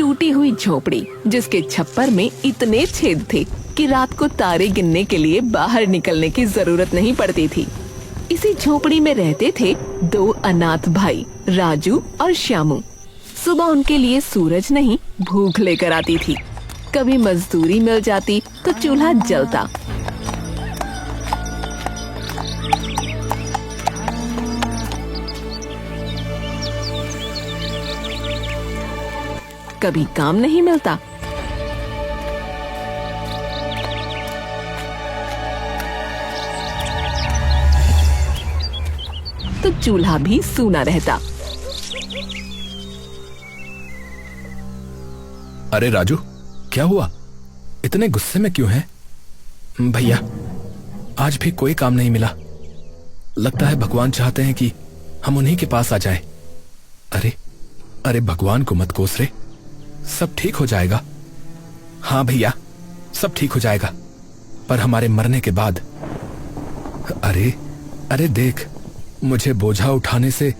टूटी हुई झोपड़ी जिसके छप्पर में इतने छेद थे कि रात को तारे गिनने के लिए बाहर निकलने की जरूरत नहीं पड़ती थी। इसी झोपड़ी में रहते थे दो अनाथ भाई राजू और श्यामू। सुबह उनके लिए सूरज नहीं भूख लेकर आती थी। कभी मजदूरी मिल जाती तो चूल्हा जलता। कभी काम नहीं मिलता तो चूल्हा भी सूना रहता। अरे राजू, क्या हुआ? इतने गुस्से में क्यों है? भैया, आज भी कोई काम नहीं मिला। लगता है भगवान चाहते हैं कि हम उन्हीं के पास आ जाएं। अरे अरे भगवान को मत कोस रे, सब ठीक हो जाएगा। हाँ भैया, सब ठीक हो जाएगा, पर हमारे मरने के बाद। अरे अरे देख, मुझे बोझा उठाने से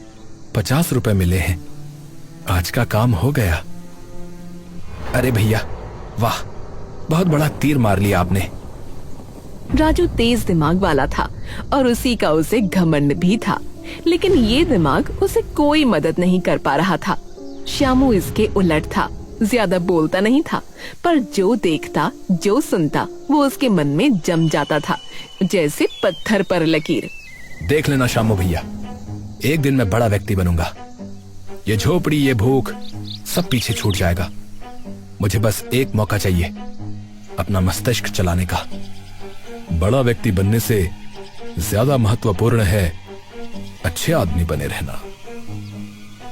50 रुपए मिले हैं। आज का काम हो गया। अरे भैया, वाह, बहुत बड़ा तीर मार लिया आपने। राजू तेज दिमाग वाला था और उसी का उसे घमंड भी था, लेकिन ये दिमाग उसे कोई मदद नहीं कर पा रहा था। श्यामू इसके उलट था, ज्यादा बोलता नहीं था, पर जो देखता जो सुनता वो उसके मन में जम जाता था, जैसे पत्थर पर लकीर। देख लेना श्यामू भैया, एक दिन मैं बड़ा व्यक्ति बनूंगा। ये झोपड़ी, ये भूख, सब पीछे छूट जाएगा। मुझे बस एक मौका चाहिए अपना मस्तिष्क चलाने का। बड़ा व्यक्ति बनने से ज्यादा महत्वपूर्ण है अच्छे आदमी बने रहना।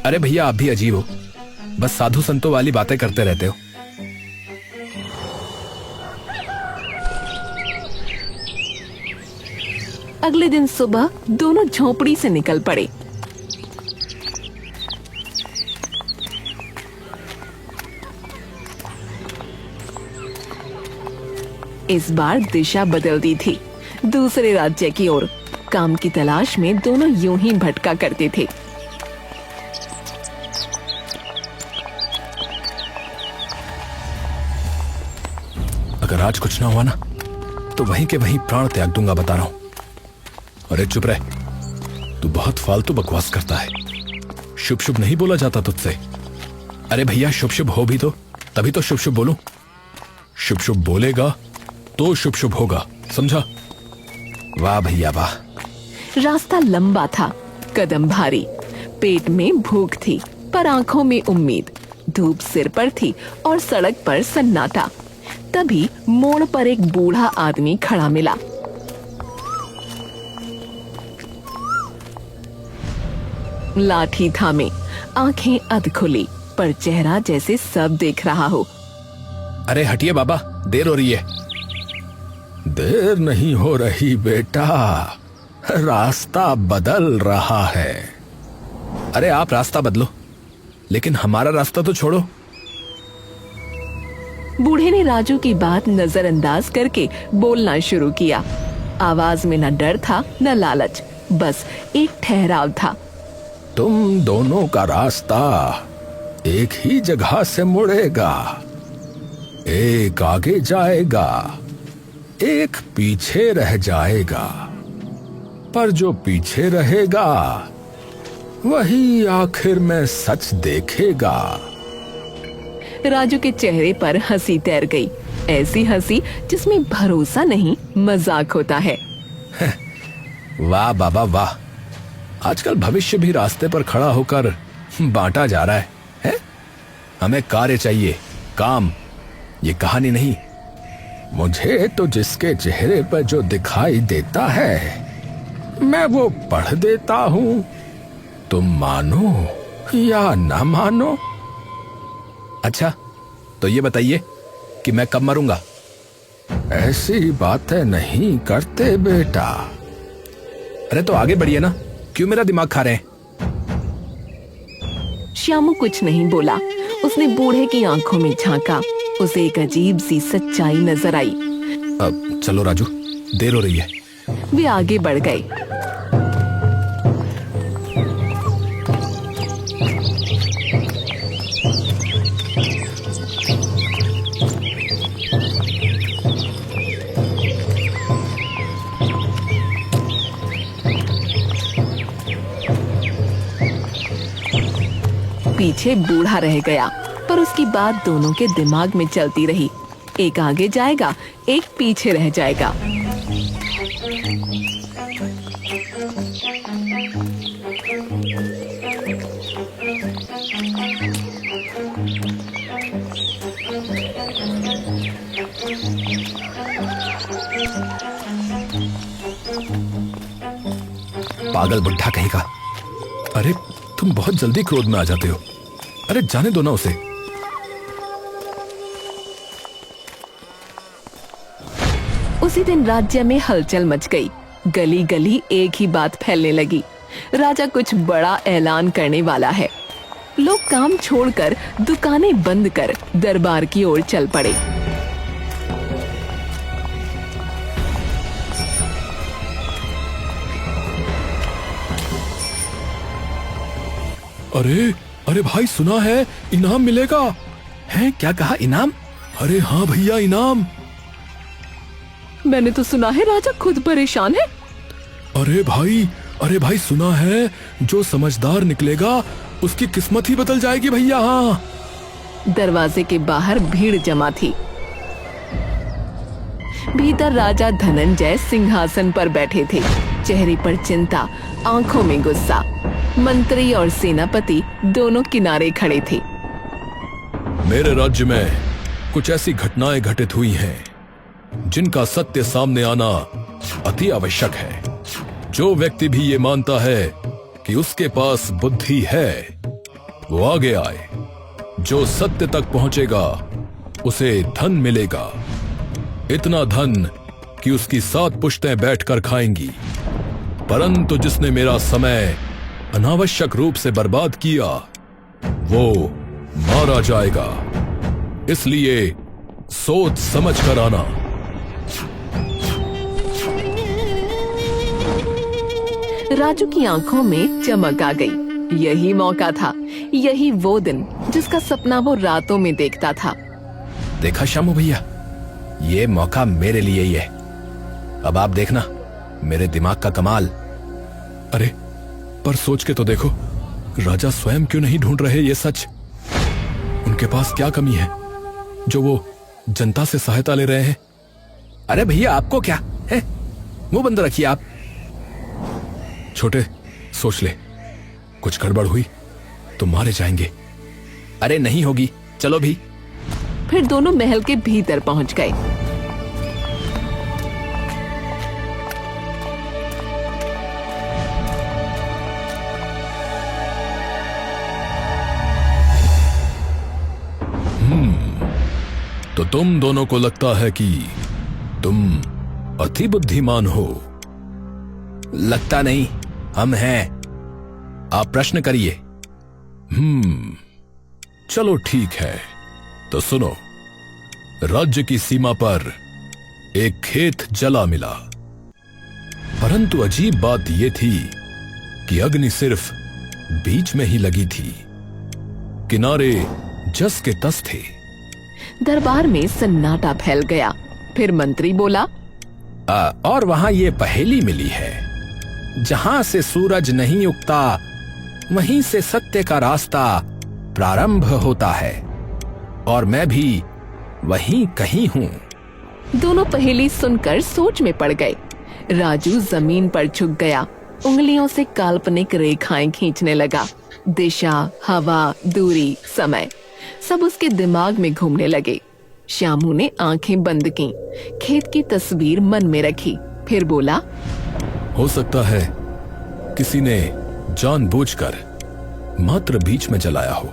अरे भैया, आप भी अजीब हो, बस साधु संतों वाली बातें करते रहते हो। अगले दिन सुबह दोनों झोपड़ी से निकल पड़े। इस बार दिशा बदल दी थी, दूसरे राज्य की ओर। काम की तलाश में दोनों यूं ही भटका करते थे। अगर आज कुछ ना हुआ ना, तो वहीं के वहीं प्राण त्याग दूंगा, बता रहा हूं। अरे चुप रह, तू बहुत फालतू बकवास करता है। शुभ शुभ नहीं बोला जाता तुझसे। अरे भैया, शुभ शुभ हो भी तो तभी तो शुभ शुभ बोलूं। शुभ शुभ बोलेगा तो शुभ शुभ होगा, समझा? वाह भैया वाह। रास्ता लंबा था, कदम भारी, पेट में भूख थी पर आंखों में उम्मीद। धूप सिर पर थी और सड़क पर सन्नाटा। तभी मोड़ पर एक बूढ़ा आदमी खड़ा मिला। लाठी थामे, आंखें अध खुली, पर चेहरा जैसे सब देख रहा हो। अरे हटिए बाबा, देर हो रही है। देर नहीं हो रही बेटा, रास्ता बदल रहा है। अरे आप रास्ता बदलो, लेकिन हमारा रास्ता तो छोड़ो। बूढ़े ने राजू की बात नजरअंदाज करके बोलना शुरू किया। आवाज में न डर था न लालच, बस एक ठहराव था। तुम दोनों का रास्ता एक ही जगह से मुड़ेगा। एक आगे जाएगा, एक पीछे रह जाएगा, पर जो पीछे रहेगा वही आखिर में सच देखेगा। राजू के चेहरे पर हंसी तैर गई, ऐसी हंसी जिसमें भरोसा नहीं मजाक होता है। वाह बाबा वाह, आजकल भविष्य भी रास्ते पर खड़ा होकर बांटा जा रहा है? हमें कार्य चाहिए, काम, ये कहानी नहीं। मुझे तो जिसके चेहरे पर जो दिखाई देता है मैं वो पढ़ देता हूं। तुम मानो या ना मानो। अच्छा, तो ये बताइए कि मैं कब मरूंगा? ऐसी बातें नहीं करते बेटा। अरे तो आगे बढ़िए ना, क्यों मेरा दिमाग खा रहे हैं? श्यामू कुछ नहीं बोला। उसने बूढ़े की आंखों में झांका। उसे एक अजीब सी सच्चाई नजर आई। अब चलो राजू, देर हो रही है। वे आगे बढ़ गए। पीछे बूढ़ा रह गया, पर उसकी बात दोनों के दिमाग में चलती रही। एक आगे जाएगा, एक पीछे रह जाएगा। पागल बुढ़ा कहीं का। अरे तुम बहुत जल्दी क्रोध में आ जाते हो। अरे जाने दो ना उसे। उसी दिन राज्य में हलचल मच गई। गली गली एक ही बात फैलने लगी, राजा कुछ बड़ा ऐलान करने वाला है। लोग काम छोड़कर दुकानें बंद कर दरबार की ओर चल पड़े। अरे अरे भाई, सुना है इनाम मिलेगा। हैं? क्या कहा, इनाम? अरे हाँ भैया, इनाम। मैंने तो सुना है राजा खुद परेशान है। अरे भाई सुना है, जो समझदार निकलेगा उसकी किस्मत ही बदल जाएगी भैया। हाँ। दरवाजे के बाहर भीड़ जमा थी। भीतर राजा धनंजय सिंहासन पर बैठे थे, चेहरे पर चिंता, आंखों में गुस्सा। मंत्री और सेनापति दोनों किनारे खड़े थे। मेरे राज्य में कुछ ऐसी घटनाएं घटित हुई हैं जिनका सत्य सामने आना अति आवश्यक है। जो व्यक्ति भी ये मानता है कि उसके पास बुद्धि है, वो आगे आए। जो सत्य तक पहुंचेगा उसे धन मिलेगा, इतना धन कि उसकी 7 पुश्तें बैठकर खाएंगी। परंतु जिसने मेरा समय अनावश्यक रूप से बर्बाद किया, वो मारा जाएगा। इसलिए सोच समझ कर आना। राजू की आंखों में चमक आ गई। यही मौका था, यही वो दिन जिसका सपना वो रातों में देखता था। देखा शामू भैया, ये मौका मेरे लिए ही है। अब आप देखना मेरे दिमाग का कमाल। अरे पर सोच के तो देखो, राजा स्वयं क्यों नहीं ढूंढ रहे ये सच? उनके पास क्या कमी है जो वो जनता से सहायता ले रहे हैं? अरे भैया, आपको क्या है? मुंह बंद रखिए आप। छोटे, सोच ले, कुछ गड़बड़ हुई तो मारे जाएंगे। अरे नहीं होगी, चलो भी। फिर दोनों महल के भीतर पहुंच गए। तो तुम दोनों को लगता है कि तुम अति बुद्धिमान हो? लगता नहीं, हम हैं। आप प्रश्न करिए। चलो ठीक है, तो सुनो। राज्य की सीमा पर एक खेत जला मिला, परंतु अजीब बात यह थी कि अग्नि सिर्फ बीच में ही लगी थी, किनारे जस के तस थे। दरबार में सन्नाटा फैल गया। फिर मंत्री बोला, और वहां ये पहेली मिली है, जहां से सूरज नहीं उगता वहीं से सत्य का रास्ता प्रारंभ होता है, और मैं भी वहीं कहीं हूं। दोनों पहेली सुनकर सोच में पड़ गए। राजू जमीन पर झुक गया, उंगलियों से काल्पनिक रेखाएं खींचने लगा। दिशा, हवा, दूरी, समय सब उसके दिमाग में घूमने लगे। श्यामू ने आंखें बंद की, खेत की तस्वीर मन में रखी। फिर बोला, हो सकता है किसी ने जानबूझकर मात्र बीच में जलाया हो,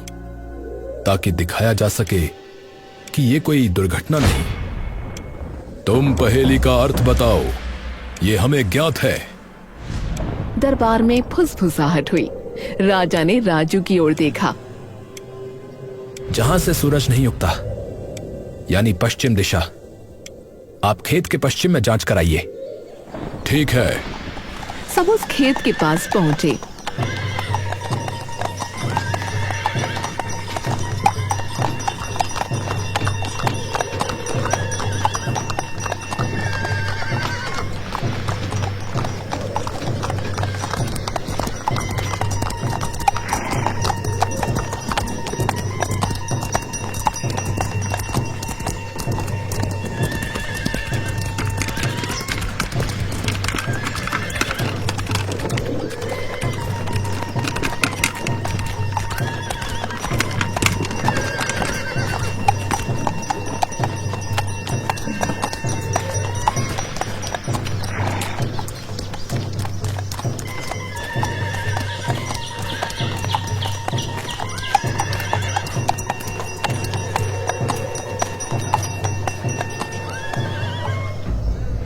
ताकि दिखाया जा सके कि ये कोई दुर्घटना नहीं। तुम पहेली का अर्थ बताओ, ये हमें ज्ञात है। दरबार में फुसफुसाहट हुई। राजा ने राजू की ओर देखा। जहां से सूरज नहीं उगता, यानी पश्चिम दिशा। आप खेत के पश्चिम में जांच कराइए। ठीक है। सब उस खेत के पास पहुंचे।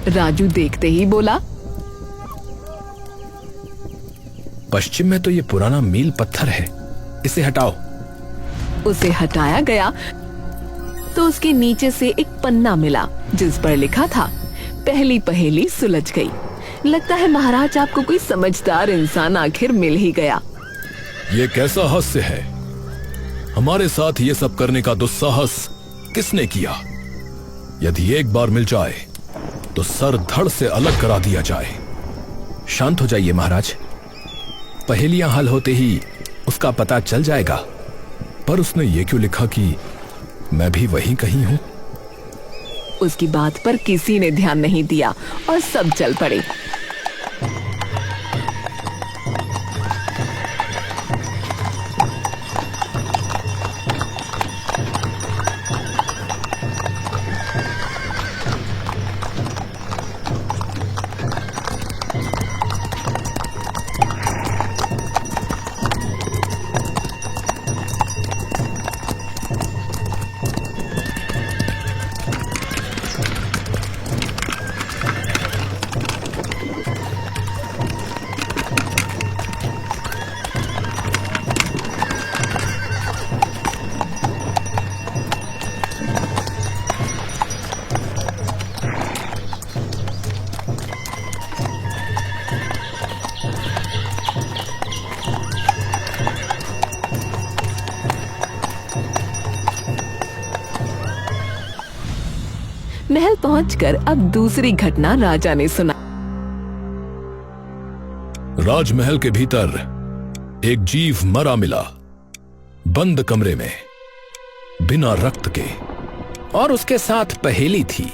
राजू देखते ही बोला, पश्चिम में तो ये पुराना मील पत्थर है, इसे हटाओ। उसे हटाया गया तो उसके नीचे से एक पन्ना मिला जिस पर लिखा था, पहली पहेली सुलझ गई। लगता है महाराज आपको कोई समझदार इंसान आखिर मिल ही गया। ये कैसा हास्य है? हमारे साथ ये सब करने का दुस्साहस किसने किया? यदि एक बार मिल जाए तो सर धड़ से अलग करा दिया जाए। शांत हो जाइए महाराज, पहेलियां हल होते ही उसका पता चल जाएगा। पर उसने ये क्यों लिखा कि मैं भी वहीं कहीं हूं? उसकी बात पर किसी ने ध्यान नहीं दिया और सब चल पड़े। महल पहुंचकर अब दूसरी घटना राजा ने सुना। राजमहल के भीतर एक जीव मरा मिला, बंद कमरे में, बिना रक्त के, और उसके साथ पहेली थी,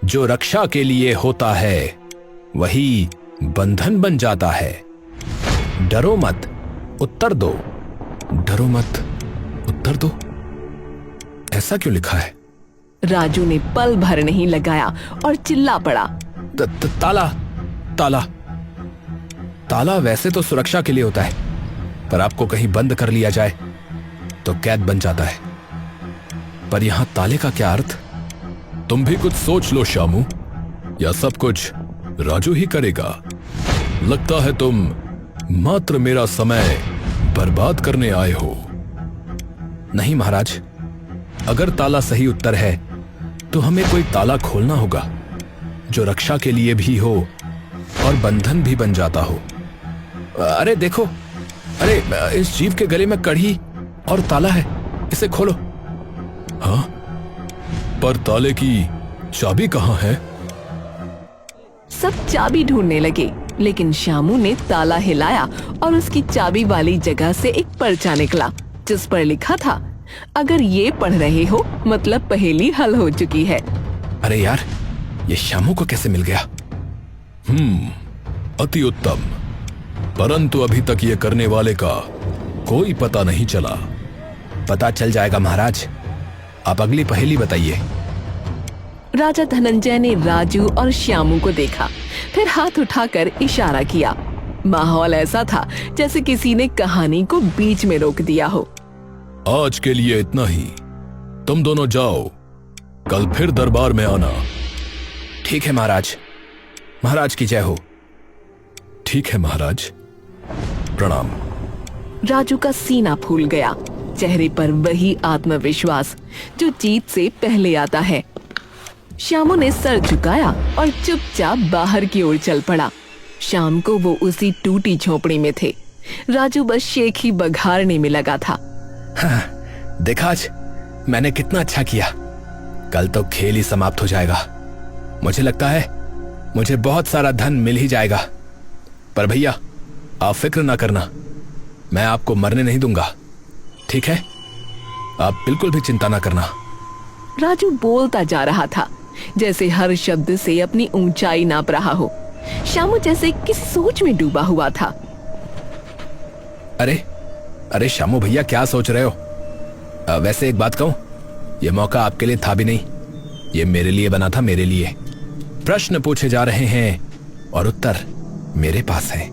जो रक्षा के लिए होता है वही बंधन बन जाता है। डरो मत, उत्तर दो। डरो मत, उत्तर दो, ऐसा क्यों लिखा है? राजू ने पल भर नहीं लगाया और चिल्ला पड़ा, ताला ताला ताला वैसे तो सुरक्षा के लिए होता है, पर आपको कहीं बंद कर लिया जाए तो कैद बन जाता है। पर यहां ताले का क्या अर्थ? तुम भी कुछ सोच लो शामू, या सब कुछ राजू ही करेगा? लगता है तुम मात्र मेरा समय बर्बाद करने आए हो। नहीं महाराज, अगर ताला सही उत्तर है तो हमें कोई ताला खोलना होगा जो रक्षा के लिए भी हो और बंधन भी बन जाता हो। अरे देखो, अरे इस जीव के गले में कड़ी और ताला है, इसे खोलो। हाँ, पर ताले की चाबी कहाँ है? सब चाबी ढूंढने लगे, लेकिन शामू ने ताला हिलाया और उसकी चाबी वाली जगह से एक पर्चा निकला जिस पर लिखा था, अगर ये पढ़ रहे हो मतलब पहेली हल हो चुकी है। अरे यार, ये शामू को कैसे मिल गया? अति उत्तम, परंतु अभी तक ये करने वाले का कोई पता नहीं चला। पता चल जाएगा महाराज, आप अगली पहेली बताइए। राजा धनंजय ने राजू और श्यामू को देखा, फिर हाथ उठाकर इशारा किया। माहौल ऐसा था जैसे किसी ने कहानी को बीच में रोक दिया हो। आज के लिए इतना ही, तुम दोनों जाओ, कल फिर दरबार में आना। ठीक है महाराज, महाराज की जय हो। ठीक है महाराज, प्रणाम। राजू का सीना फूल गया, चेहरे पर वही आत्मविश्वास जो जीत से पहले आता है। श्यामू ने सर झुकाया और चुपचाप बाहर की ओर चल पड़ा। शाम को वो उसी टूटी झोपड़ी में थे। राजू बस शेख ही बघारने में लगा था। हाँ, देखा आज मैंने कितना अच्छा किया। कल तो खेल ही समाप्त हो जाएगा। मुझे लगता है मुझे बहुत सारा धन मिल ही जाएगा। पर भैया, आप फिक्र ना करना, मैं आपको मरने नहीं दूंगा, ठीक है? आप बिल्कुल भी चिंता ना करना। राजू बोलता जा रहा था, जैसे हर शब्द से अपनी ऊंचाई नाप रहा हो। श्यामू जैसे किस सोच में डूबा हुआ था। अरे अरे श्यामू भैया, क्या सोच रहे हो? वैसे एक बात कहूं, यह मौका आपके लिए था भी नहीं, ये मेरे लिए बना था, मेरे लिए। प्रश्न पूछे जा रहे हैं और उत्तर मेरे पास है।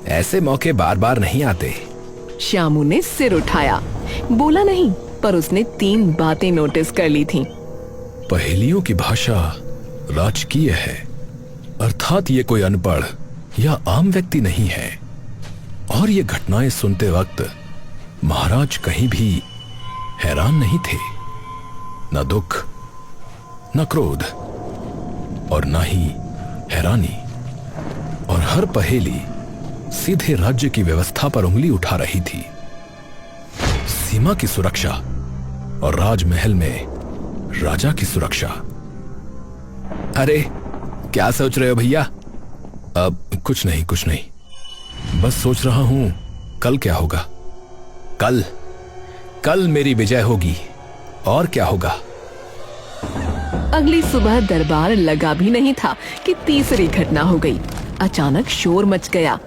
ऐसे मौके बार बार नहीं आते। श्यामू ने सिर उठाया, बोला नहीं, पर उसने 3 बातें नोटिस कर ली थीं। पहेलियों की भाषा राजकीय है, अर्थात ये कोई अनपढ़ या आम व्यक्ति नहीं है। और ये घटनाएं सुनते वक्त महाराज कहीं भी हैरान नहीं थे, न दुख, न क्रोध और न ही हैरानी। और हर पहेली सीधे राज्य की व्यवस्था पर उंगली उठा रही थी। सीमा की सुरक्षा और राजमहल में राजा की सुरक्षा। अरे क्या सोच रहे हो भैया? अब कुछ नहीं, बस सोच रहा हूं कल क्या होगा। कल मेरी विजय होगी, और क्या होगा। अगली सुबह दरबार लगा भी नहीं था कि तीसरी घटना हो गई। अचानक शोर मच गया।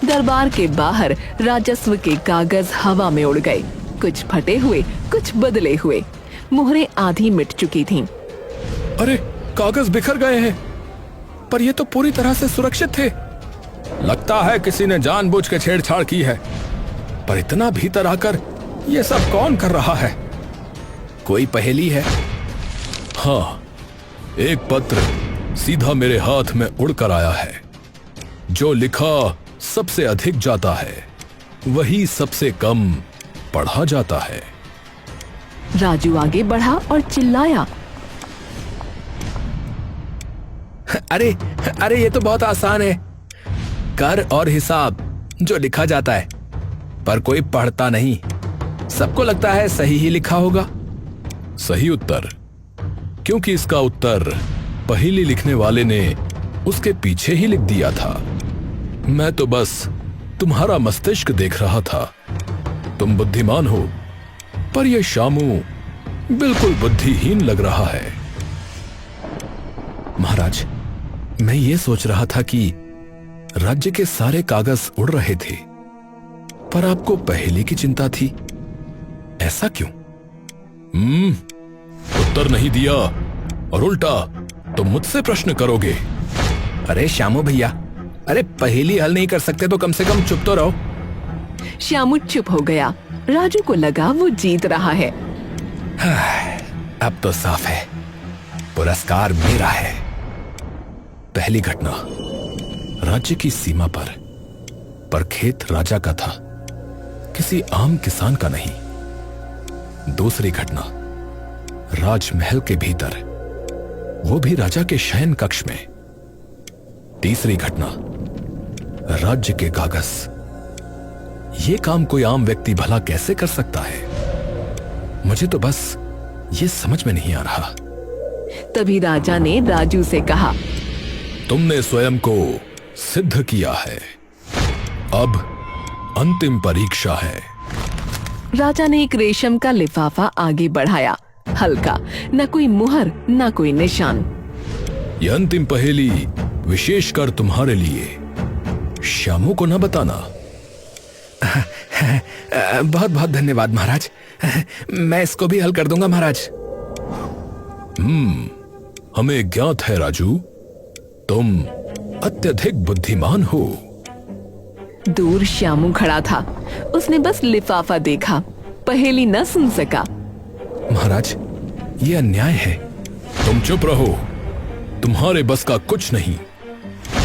दरबार के बाहर राजस्व के कागज हवा में उड़ गए, कुछ फटे हुए, कुछ बदले हुए। मोहरें आधी मिट चुकी थीं। अरे कागज बिखर गए हैं, पर ये तो पूरी तरह से सुरक्षित थे। लगता है किसी ने जानबूझ के छेड़छाड़ की है, पर इतना भीतर आकर ये सब कौन कर रहा है? कोई पहेली है? हाँ, एक पत्र सीधा मेरे हाथ में उड़कर आया है। जो लिखा सबसे अधिक जाता है, वही सबसे कम पढ़ा जाता है। राजू आगे बढ़ा और चिल्लाया, अरे ये तो बहुत आसान है। कर और हिसाब जो लिखा जाता है, पर कोई पढ़ता नहीं। सबको लगता है सही ही लिखा होगा। सही उत्तर, क्योंकि इसका उत्तर पहेली लिखने वाले ने उसके पीछे ही लिख दिया था। मैं तो बस तुम्हारा मस्तिष्क देख रहा था। तुम बुद्धिमान हो, पर यह शामू बिल्कुल बुद्धिहीन लग रहा है। महाराज, मैं ये सोच रहा था कि राज्य के सारे कागज उड़ रहे थे, पर आपको पहेली की चिंता थी। ऐसा क्यों? उत्तर नहीं दिया और उल्टा तुम मुझसे प्रश्न करोगे। अरे श्यामू भैया, अरे पहेली हल नहीं कर सकते तो कम से कम चुप तो रहो। श्यामू चुप हो गया। राजू को लगा वो जीत रहा है। अब तो साफ है, पुरस्कार मेरा है। पहली घटना राज्य की सीमा पर खेत राजा का था, किसी आम किसान का नहीं। दूसरी घटना राजमहल के भीतर, वो भी राजा के शयन कक्ष में। तीसरी घटना राज्य के कागज। ये काम कोई आम व्यक्ति भला कैसे कर सकता है? मुझे तो बस ये समझ में नहीं आ रहा। तभी राजा ने राजू से कहा, तुमने स्वयं को सिद्ध किया है, अब अंतिम परीक्षा है। राजा ने एक रेशम का लिफाफा आगे बढ़ाया, हल्का, न कोई मुहर न कोई निशान। यह अंतिम पहेली विशेषकर तुम्हारे लिए, श्यामू को न बताना। बहुत बहुत धन्यवाद महाराज, मैं इसको भी हल कर दूंगा महाराज। हमें ज्ञात है राजू, तुम अत्यधिक बुद्धिमान हो। दूर श्यामू खड़ा था, उसने बस लिफाफा देखा, पहेली न सुन सका। महाराज, ये अन्याय है। तुम चुप रहो, तुम्हारे बस का कुछ नहीं।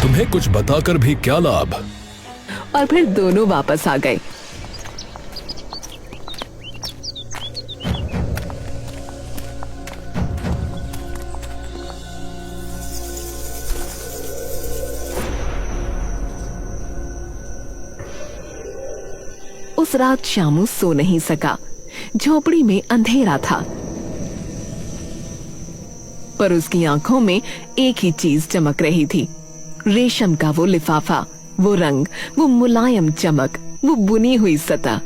तुम्हें कुछ बताकर भी क्या लाभ। और फिर दोनों वापस आ गए। उस रात श्यामू सो नहीं सका। झोपड़ी में अंधेरा था, पर उसकी आंखों में एक ही चीज चमक रही थी, रेशम का वो लिफाफा, वो रंग, वो मुलायम चमक, वो बुनी हुई सतह।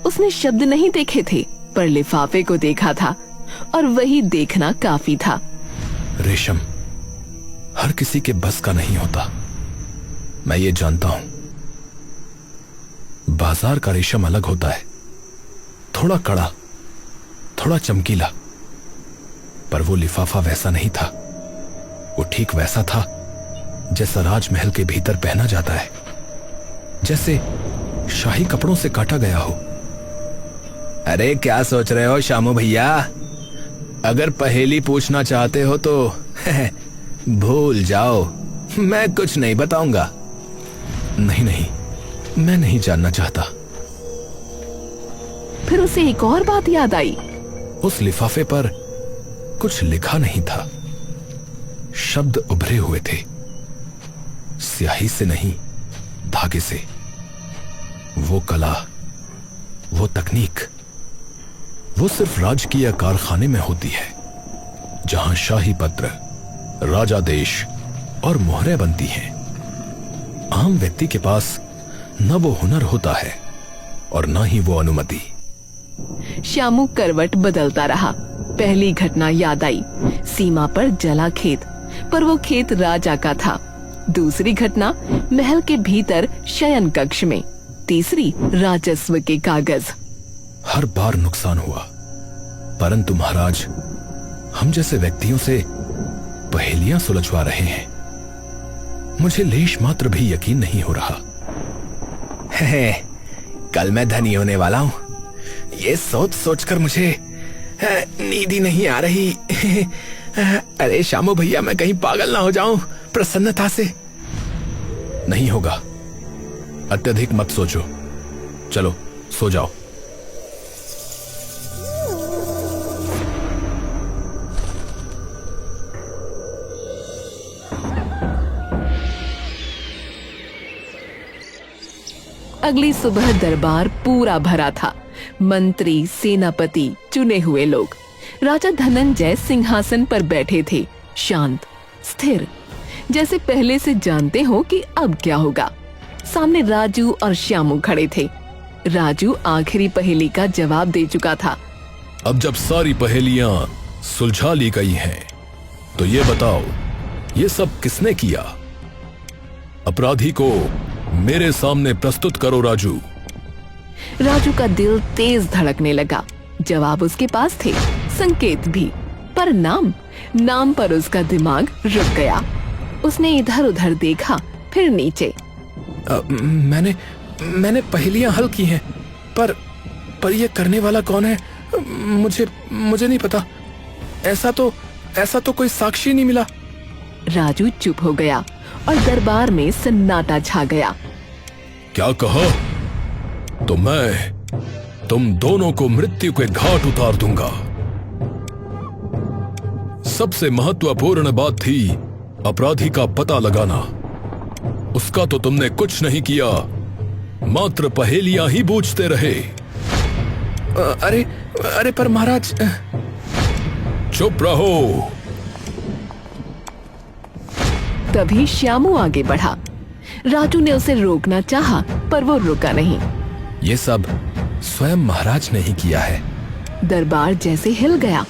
उसने शब्द नहीं देखे थे, पर लिफाफे को देखा था, और वही देखना काफी था। रेशम हर किसी के बस का नहीं होता, मैं ये जानता हूं। बाजार का रेशम अलग होता है, थोड़ा कड़ा, थोड़ा चमकीला। पर वो लिफाफा वैसा नहीं था। वो ठीक वैसा था जैसा राजमहल के भीतर पहना जाता है, जैसे शाही कपड़ों से काटा गया हो। अरे क्या सोच रहे हो श्यामू भैया? अगर पहेली पूछना चाहते हो तो भूल जाओ, मैं कुछ नहीं बताऊंगा। नहीं नहीं, मैं नहीं जानना चाहता। फिर उसे एक और बात याद आई। उस लिफाफे पर कुछ लिखा नहीं था, शब्द उभरे हुए थे, स्याही से नहीं, धागे से। वो कला, वो तकनीक, वो सिर्फ राजकीय कारखाने में होती है, जहां शाही पत्र, राजादेश और मोहरें बनती हैं। आम व्यक्ति के पास न वो हुनर होता है और न ही वो अनुमति। श्यामू करवट बदलता रहा। पहली घटना याद आई, सीमा पर जला खेत, पर वो खेत राजा का था। दूसरी घटना, महल के भीतर शयन कक्ष में। तीसरी, राजस्व के कागज। हर बार नुकसान हुआ, परंतु महाराज हम जैसे व्यक्तियों से पहेलियां सुलझवा रहे हैं। मुझे लेश मात्र भी यकीन नहीं हो रहा। कल मैं धनी होने वाला हूं, ये सोच सोचकर मुझे नींद ही नहीं आ रही। अरे श्यामू भैया, मैं कहीं पागल ना हो जाऊं प्रसन्नता से। नहीं होगा, अत्यधिक मत सोचो, चलो सो जाओ। अगली सुबह दरबार पूरा भरा था। मंत्री, सेनापति, चुने हुए लोग। राजा धनंजय सिंहासन पर बैठे थे, शांत, स्थिर, जैसे पहले से जानते हो कि अब क्या होगा। सामने राजू और श्यामू खड़े थे। राजू आखिरी पहेली का जवाब दे चुका था। अब जब सारी पहेलियां सुलझा ली गई हैं, तो ये बताओ, ये सब किसने किया? अपराधी को मेरे सामने प्रस्तुत करो राजू। राजू का दिल तेज धड़कने लगा। जवाब उसके पास थे, संकेत भी, पर नाम पर उसका दिमाग रुक गया। उसने इधर उधर देखा, फिर नीचे। मैंने पहेलियां हल की हैं, पर ये करने वाला कौन है? मुझे नहीं पता। ऐसा तो कोई साक्षी नहीं मिला। राजू चुप हो गया और दरबार में सन्नाटा छा गया। क्या कहा? तो मैं तुम दोनों को मृत्यु के घाट उतार दूंगा। सबसे महत्वपूर्ण बात थी अपराधी का पता लगाना। उसका तो तुमने कुछ नहीं किया, मात्र पहेलियां ही बूझते रहे। अरे पर महाराज। चुप रहो। तभी श्यामू आगे बढ़ा। राजू ने उसे रोकना चाहा, पर वो रुका नहीं। ये सब स्वयं महाराज ने ही किया है। दरबार जैसे हिल गया।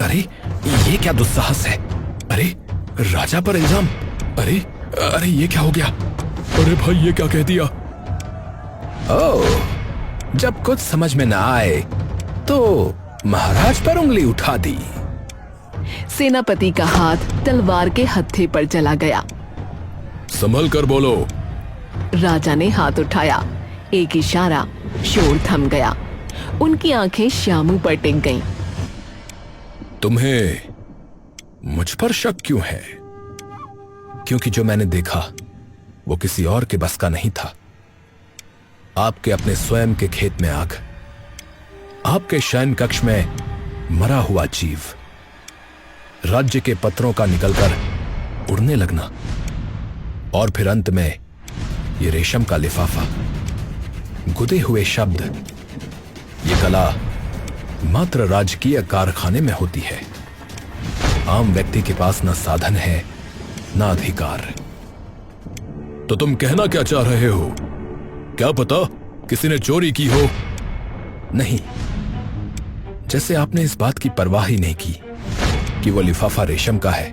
अरे ये क्या दुस्साहस है? अरे राजा पर इल्जाम। अरे ये क्या हो गया? अरे भाई, ये क्या कह दिया? ओह, जब कुछ समझ में ना आए तो महाराज पर उंगली उठा दी। सेनापति का हाथ तलवार के हत्थे पर चला गया। संभल कर बोलो। राजा ने हाथ उठाया। एक इशारा, शोर थम गया। उनकी आंखें श्यामू पर टिक गईं। तुम्हें मुझ पर शक क्यों है? क्योंकि जो मैंने देखा वो किसी और के बस का नहीं था। आपके अपने स्वयं के खेत में आग, आपके शयन कक्ष में मरा हुआ जीव, राज्य के पत्रों का निकलकर उड़ने लगना, और फिर अंत में ये रेशम का लिफाफा, गुदे हुए शब्द। ये कला मात्र राजकीय कारखाने में होती है। आम व्यक्ति के पास न साधन है, न अधिकार। तो तुम कहना क्या चाह रहे हो? क्या पता किसी ने चोरी की हो? नहीं, जैसे आपने इस बात की परवाह ही नहीं की कि वो लिफाफा रेशम का है,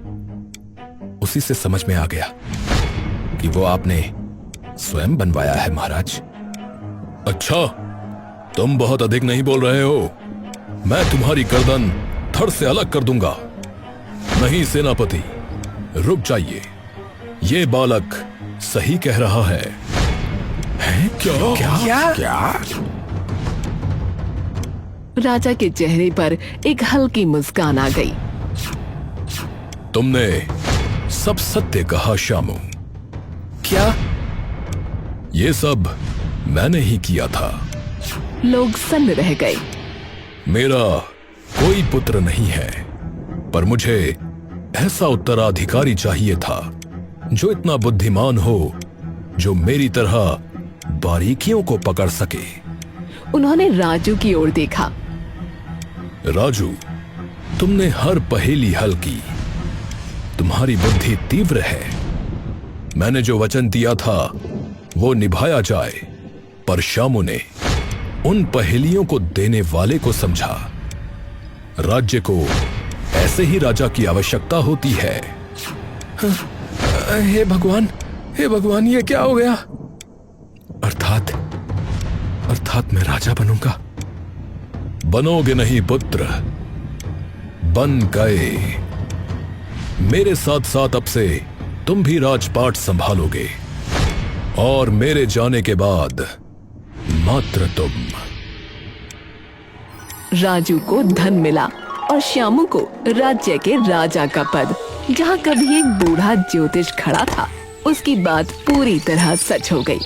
उसी से समझ में आ गया कि वो आपने स्वयं बनवाया है महाराज। अच्छा, तुम बहुत अधिक नहीं बोल रहे हो। मैं तुम्हारी गर्दन धड़ से अलग कर दूंगा। नहीं सेनापति, रुक जाइए। ये बालक सही कह रहा है। हैं? क्या? राजा के चेहरे पर एक हल्की मुस्कान आ गई। तुमने सब सत्य कहा श्यामू। क्या? ये सब मैंने ही किया था। लोग सन्न रह गए। मेरा कोई पुत्र नहीं है, पर मुझे ऐसा उत्तराधिकारी चाहिए था जो इतना बुद्धिमान हो, जो मेरी तरह बारीकियों को पकड़ सके। उन्होंने राजू की ओर देखा। राजू, तुमने हर पहेली हल की, तुम्हारी बुद्धि तीव्र है। मैंने जो वचन दिया था वो निभाया जाए, पर श्यामू ने उन पहेलियों को देने वाले को समझा। राज्य को ऐसे ही राजा की आवश्यकता होती है। हे भगवान, हे भगवान, ये क्या हो गया? अर्थात मैं राजा बनूंगा। बनोगे नहीं पुत्र, बन गए। मेरे साथ साथ अब से तुम भी राजपाट संभालोगे, और मेरे जाने के बाद मात्र तुम। राजू को धन मिला और श्यामू को राज्य के राजा का पद। जहाँ कभी एक बूढ़ा ज्योतिष खड़ा था, उसकी बात पूरी तरह सच हो गई।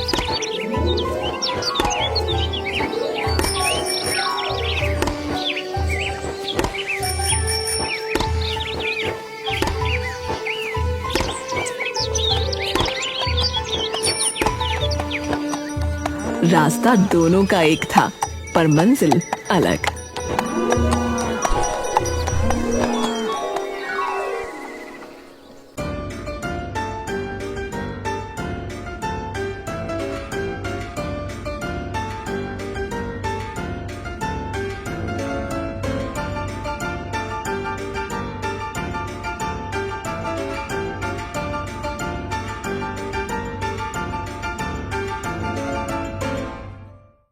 रास्ता दोनों का एक था, पर मंजिल अलग।